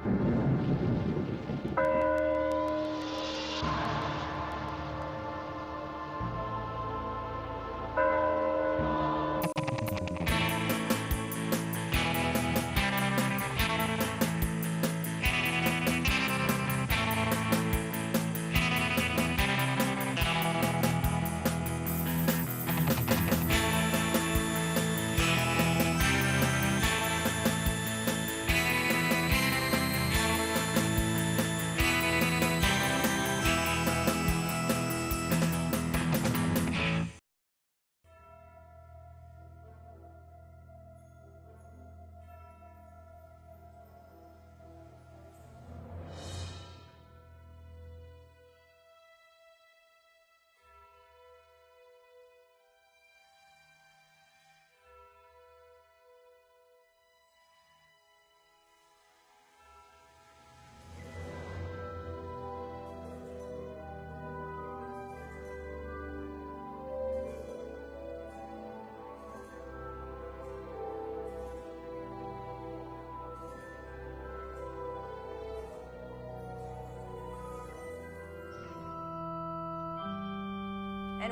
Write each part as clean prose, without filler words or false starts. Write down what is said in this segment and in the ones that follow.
And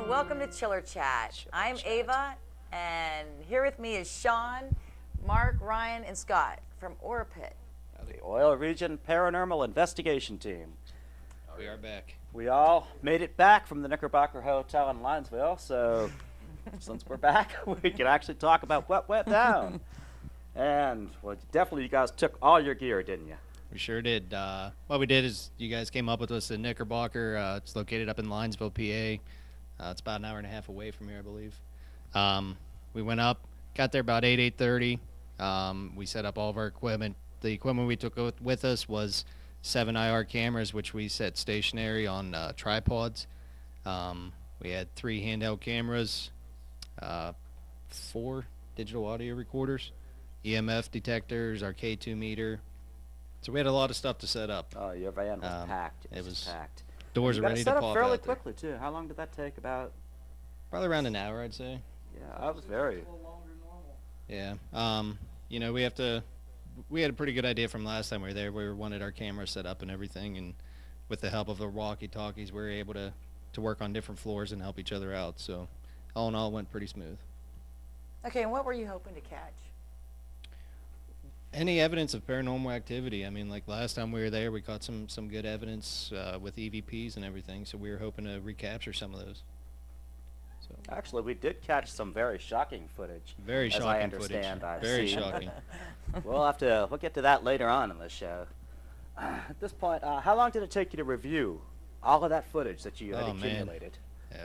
welcome to Chiller Chat. I'm Ava, and here with me is Sean, Mark, Ryan, and Scott from ORPIT. The Oil Region Paranormal Investigation Team. We are back. We all made it back from the Knickerbocker Hotel in Linesville, so since we're back, we can actually talk about what went down. And, well, definitely you guys took all your gear, didn't you? We sure did. What we did is you guys came up with us in Knickerbocker. It's located up in Linesville, PA. It's about an hour and a half away from here, I believe. We went up, got there about 8:30. We set up all of our equipment. The equipment we took with us was 7 IR cameras, which we set stationary on tripods. We had 3 handheld cameras, 4 digital audio recorders, EMF detectors, our K2 meter. So we had a lot of stuff to set up. Oh, your van was packed. It was packed. Doors are ready to pop out. pop Set up fairly out there. quickly too. How long did that take? About Probably around an hour, I'd say. Yeah, that was very. Yeah. You know, we had a pretty good idea from last time we were there. We wanted our cameras set up and everything, and with the help of the walkie-talkies, we were able to work on different floors and help each other out. So, all in all, it went pretty smooth. Okay, and what were you hoping to catch? Any evidence of paranormal activity. I mean, like last time we were there, we caught some good evidence with EVPs and everything. So we were hoping to recapture some of those. So Actually, we did catch some very shocking footage. very as I shocking understand, footage. I've Very seen. shocking. We'll get to that later on in the show. At this point, how long did it take you to review all of that footage that you had Oh, man. accumulated?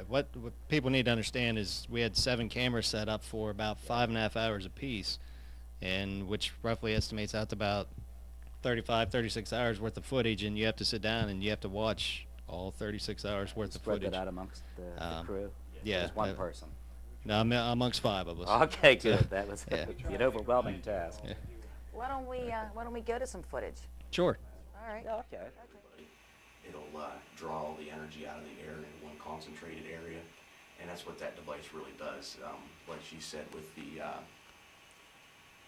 What people need to understand is we had 7 cameras set up for about 5.5 hours apiece, and which roughly estimates out to about 36 hours worth of footage, and you have to sit down and you have to watch all 36 hours worth of Spread footage. that out amongst the crew? Yeah. Just one person? No, amongst 5 of us. Okay, good. That was Yeah. an overwhelming task. Yeah. Why don't we go to some footage? Sure. All right. Yeah, okay. It'll draw all the energy out of the air in one concentrated area, and that's what that device really does. Like she said, with the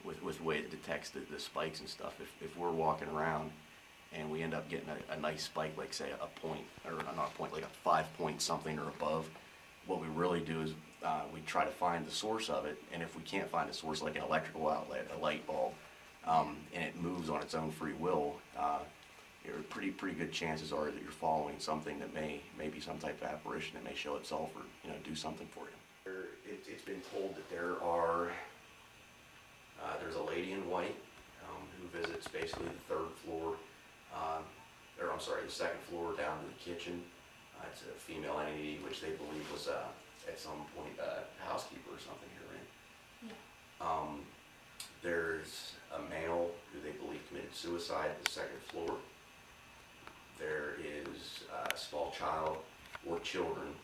with the way it detects the spikes and stuff, if we're walking around and we end up getting a nice spike, like say a point, or not a point, like a 5 point something or above, what we really do is we try to find the source of it, and if we can't find a source like an electrical outlet, a light bulb, and it moves on its own free will, pretty good chances are that you're following something that may be some type of apparition that may show itself or do something for you. It's been told that there's a lady in white who visits basically the 3rd floor, the 2nd floor down to the kitchen. It's a female entity which they believe was at some point a housekeeper or something here. Yeah. There's a male who they believe committed suicide at the 2nd floor. There is a small child or children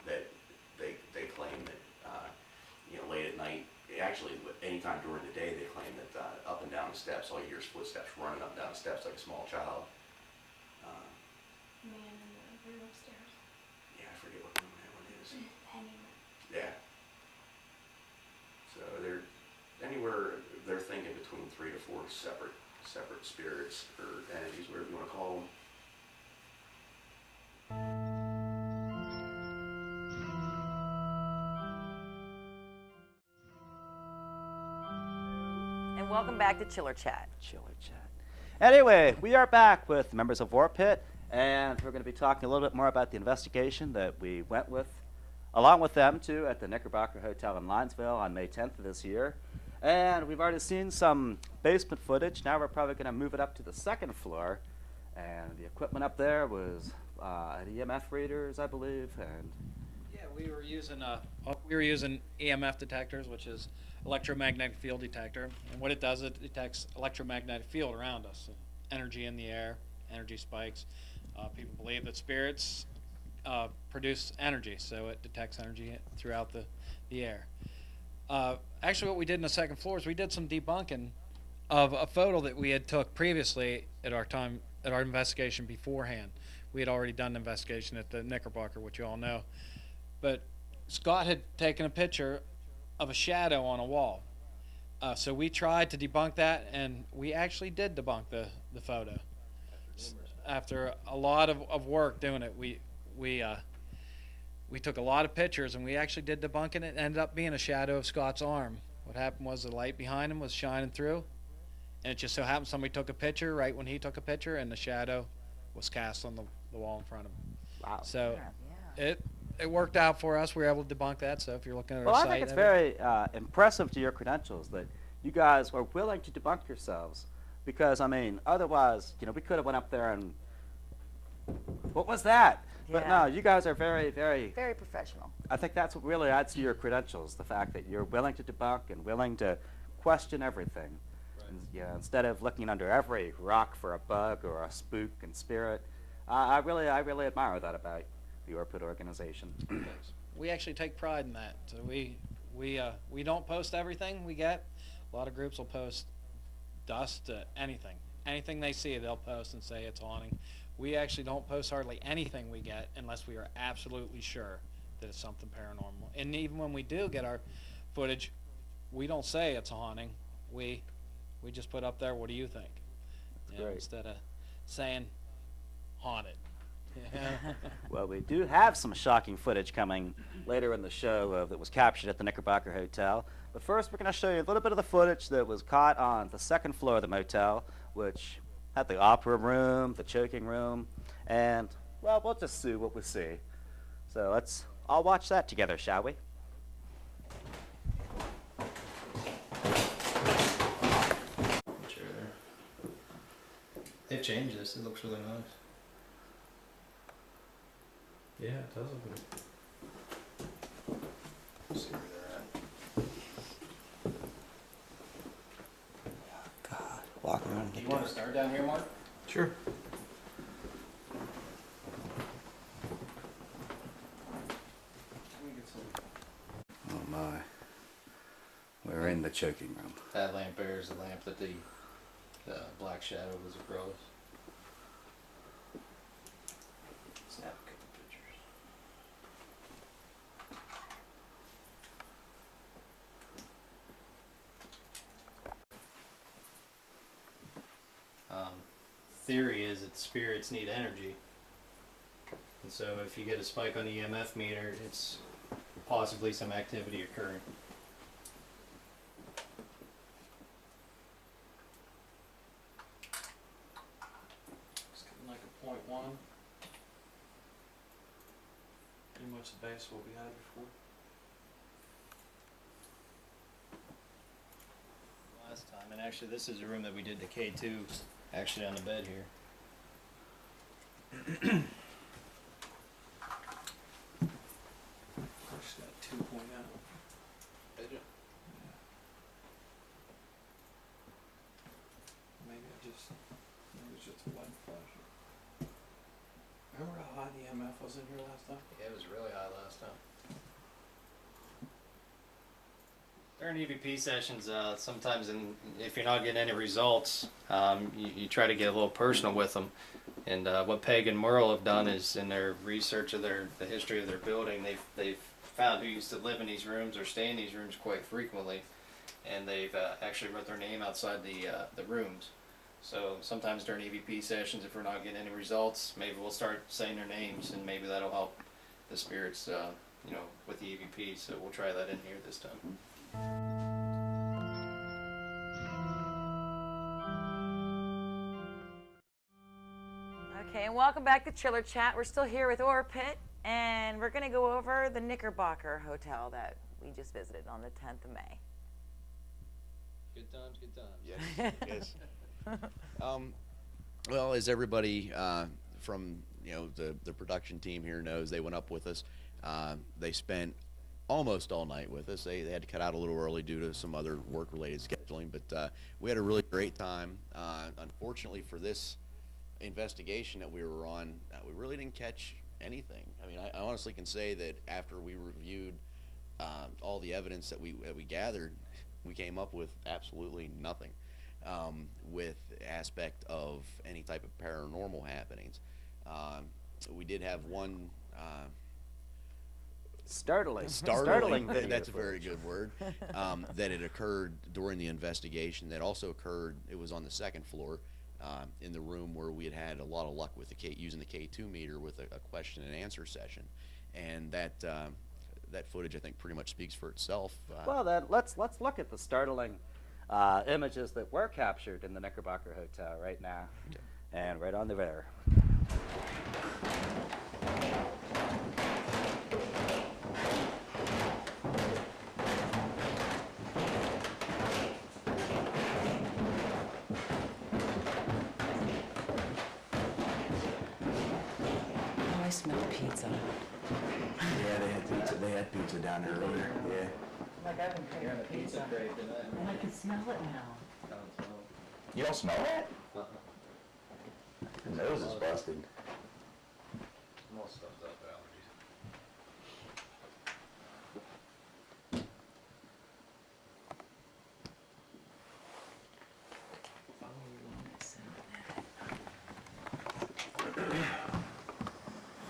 that they claim that late at night, actually anytime during the day, they claim that up and down the steps, all you hear is footsteps running up and down the steps like a small child. Man in the room upstairs. Yeah, I forget what room that one is. Penny. Yeah. So they're thinking between 3 to 4 separate separate spirits or entities, whatever you want to call them. And welcome back to Chiller Chat. Chiller chat. Anyway, we are back with members of ORPIT, and we're going to be talking a little bit more about the investigation that we went with, along with them too, at the Knickerbocker Hotel in Linesville on May 10th of this year. And we've already seen some basement footage. Now we're probably going to move it up to the second floor, and the equipment up there was EMF readers, I believe, and Yeah, we were using EMF detectors, which is electromagnetic field detector, and what it does, it detects electromagnetic field around us, energy in the air, energy spikes. People believe that spirits produce energy, so it detects energy throughout the air. Actually, what we did in the second floor is we did some debunking of a photo that we had took previously at our investigation beforehand. We had already done an investigation at the Knickerbocker, which you all know, but Scott had taken a picture of a shadow on a wall. So we tried to debunk that, and we actually did debunk the photo. After a lot of work doing it, we took a lot of pictures, and we actually did debunk it. It ended up being a shadow of Scott's arm. What happened was the light behind him was shining through, and it just so happened somebody took a picture right when he took a picture, and the shadow was cast on the wall in front of him. wow. So Yeah. it worked out for us. We were able to debunk that. So if you're looking at Well, our I site, think it's very impressive to your credentials that you guys were willing to debunk yourselves, because I mean, otherwise, we could have went up there and what was that? But Yeah. no, you guys are very, very. Very professional. I think that's what really adds to your credentials: the fact that you're willing to debunk and willing to question everything. And, instead of looking under every rock for a bug or a spook and spirit. I really admire that about the ORPIT organization. we actually take pride in that. So we don't post everything we get. A lot of groups will post dust, anything they see, they'll post and say it's haunting. We actually don't post hardly anything we get unless we are absolutely sure that it's something paranormal. And even when we do get our footage, we don't say it's a haunting. We just put up there, what do you think? great. Instead of saying haunted. Well, we do have some shocking footage coming later in the show that was captured at the Knickerbocker Hotel. But first, we're going to show you a little bit of the footage that was caught on the second floor of the motel, which had the opera room, the choking room, and, well, we'll just see what we see. So let's all watch that together, shall we? Sure. They've changed this. It looks really nice. Yeah, it does look good. See where they're at. God, walking around. Do you want to start down here, Mark? Sure. Oh my. We're in the choking room. That lamp there is the lamp that the black shadow was across. Snap a couple pictures. Theory is that spirits need energy. And so if you get a spike on the EMF meter, it's possibly some activity occurring. It's getting like a 0.1. Pretty much the base what we had before. Last time, and actually this is a room that we did the K2 actually on the bed here. First got 2.0. Did you? Maybe it's just a light flash. Remember how high the EMF was in here last time? Yeah, it was really high last time. During EVP sessions, sometimes if you're not getting any results, you try to get a little personal with them. And what Peg and Merle have done is, in their research of the history of their building, they've found who used to live in these rooms or stay in these rooms quite frequently, and they've actually wrote their name outside the rooms. So sometimes during EVP sessions, if we're not getting any results, maybe we'll start saying their names, and maybe that'll help the spirits, with the EVP. So we'll try that in here this time. Okay, and welcome back to Chiller Chat. We're still here with ORPIT, and we're going to go over the Knickerbocker Hotel that we just visited on the 10th of May. Good times, good times. Yes, yes. Well, as everybody from the production team here knows, they went up with us. They spent almost all night with us. They had to cut out a little early due to some other work-related scheduling, but we had a really great time. Unfortunately for this investigation that we were on, we really didn't catch anything. I mean, I honestly can say that after we reviewed all the evidence that we gathered, we came up with absolutely nothing with aspect of any type of paranormal happenings. We did have one Startling video. That's a very footage. good word. That had occurred during the investigation. That also occurred. It was on the second floor, in the room where we had a lot of luck with using the K2 meter with a question and answer session, and that footage I think pretty much speaks for itself. Well, then let's look at the startling images that were captured in the Knickerbocker Hotel right now, and right on the there. Oh, I smell pizza. Yeah, they had pizza. They had pizza down there earlier. Yeah. Like I've been craving pizza. And I can smell it now. You don't smell that? Your nose is busted. Most stuff's up allergies.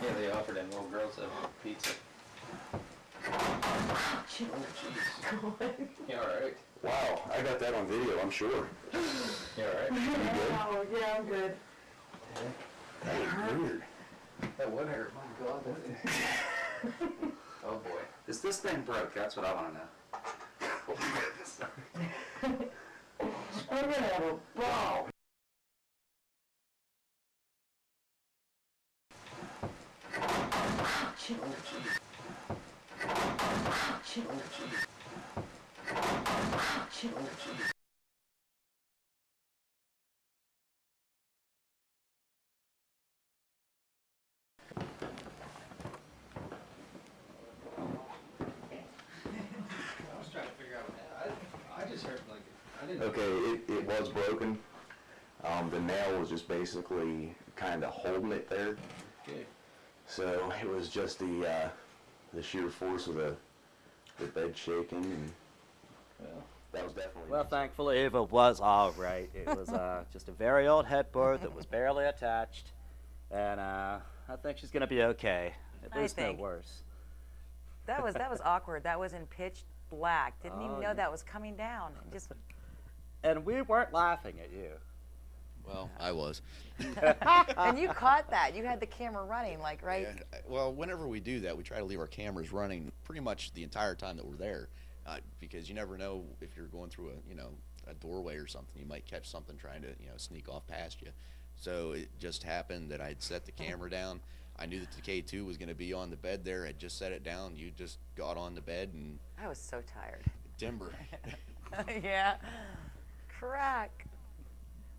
Yeah, they offered them little girls a pizza. Oh, jeez. You alright? Wow, I got that on video, I'm sure. You alright? Oh, yeah, I'm good. That is weird. That would hurt. My God, that is. Oh boy. Is this thing broke? That's what I want to know. I'm gonna have a ball. Oh, jeez. Oh, jeez. Oh, jeez. I was trying to figure out I just heard like I didn't. Okay, it was broken. The nail was just basically kind of holding it there. Okay. So it was just the sheer force of the bed shaking, and that was definitely. Well, thankfully Ava was all right. It was just a very old headboard that was barely attached, and I think she's gonna be okay. At I least no think. worse. That was awkward. That was in pitch black. Didn't even Oh, know yeah. that was coming down. It just And we weren't laughing at you. Well, I was. and you caught that. You had the camera running, like right. Yeah, well, whenever we do that, we try to leave our cameras running pretty much the entire time that we're there, because you never know if you're going through a doorway or something. You might catch something trying to sneak off past you. So it just happened that I'd set the camera down. I knew that the K2 was going to be on the bed there. I'd just set it down. You just got on the bed and I was so tired. timber. Yeah. Crack.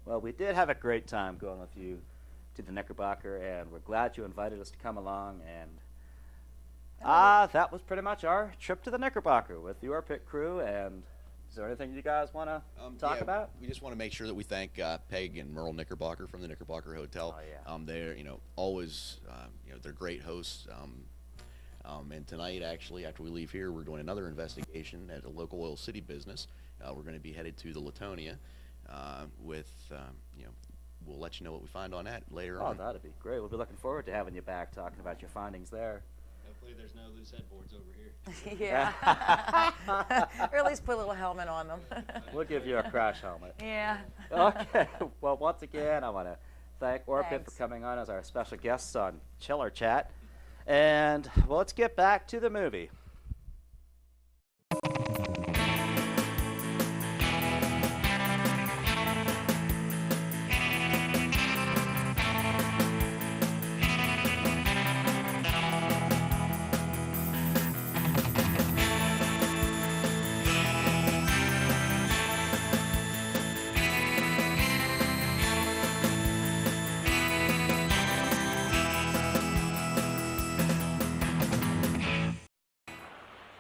Well, we did have a great time going with you to the Knickerbocker, and we're glad you invited us to come along. And that was pretty much our trip to the Knickerbocker with the ORPIT crew. And is there anything you guys want to talk Yeah, about? We just want to make sure that we thank Peg and Merle Knickerbocker from the Knickerbocker Hotel. Oh, yeah. They're always they're great hosts. And tonight, actually, after we leave here, we're doing another investigation at a local Oil City business. We're going to be headed to the Latonia with we'll let you know what we find on that later Oh, on. that'd be great. We'll be looking forward to having you back talking about your findings there. Luckily, there's no loose headboards over here. Yeah. Or at least put a little helmet on them. We'll give you a crash helmet. Yeah. Okay. Well, once again, I want to thank ORPIT Thanks. for coming on as our special guests on Chiller Chat. And well, let's get back to the movie.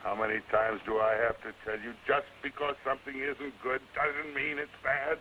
How many times do I have to tell you, just because something isn't good doesn't mean it's bad?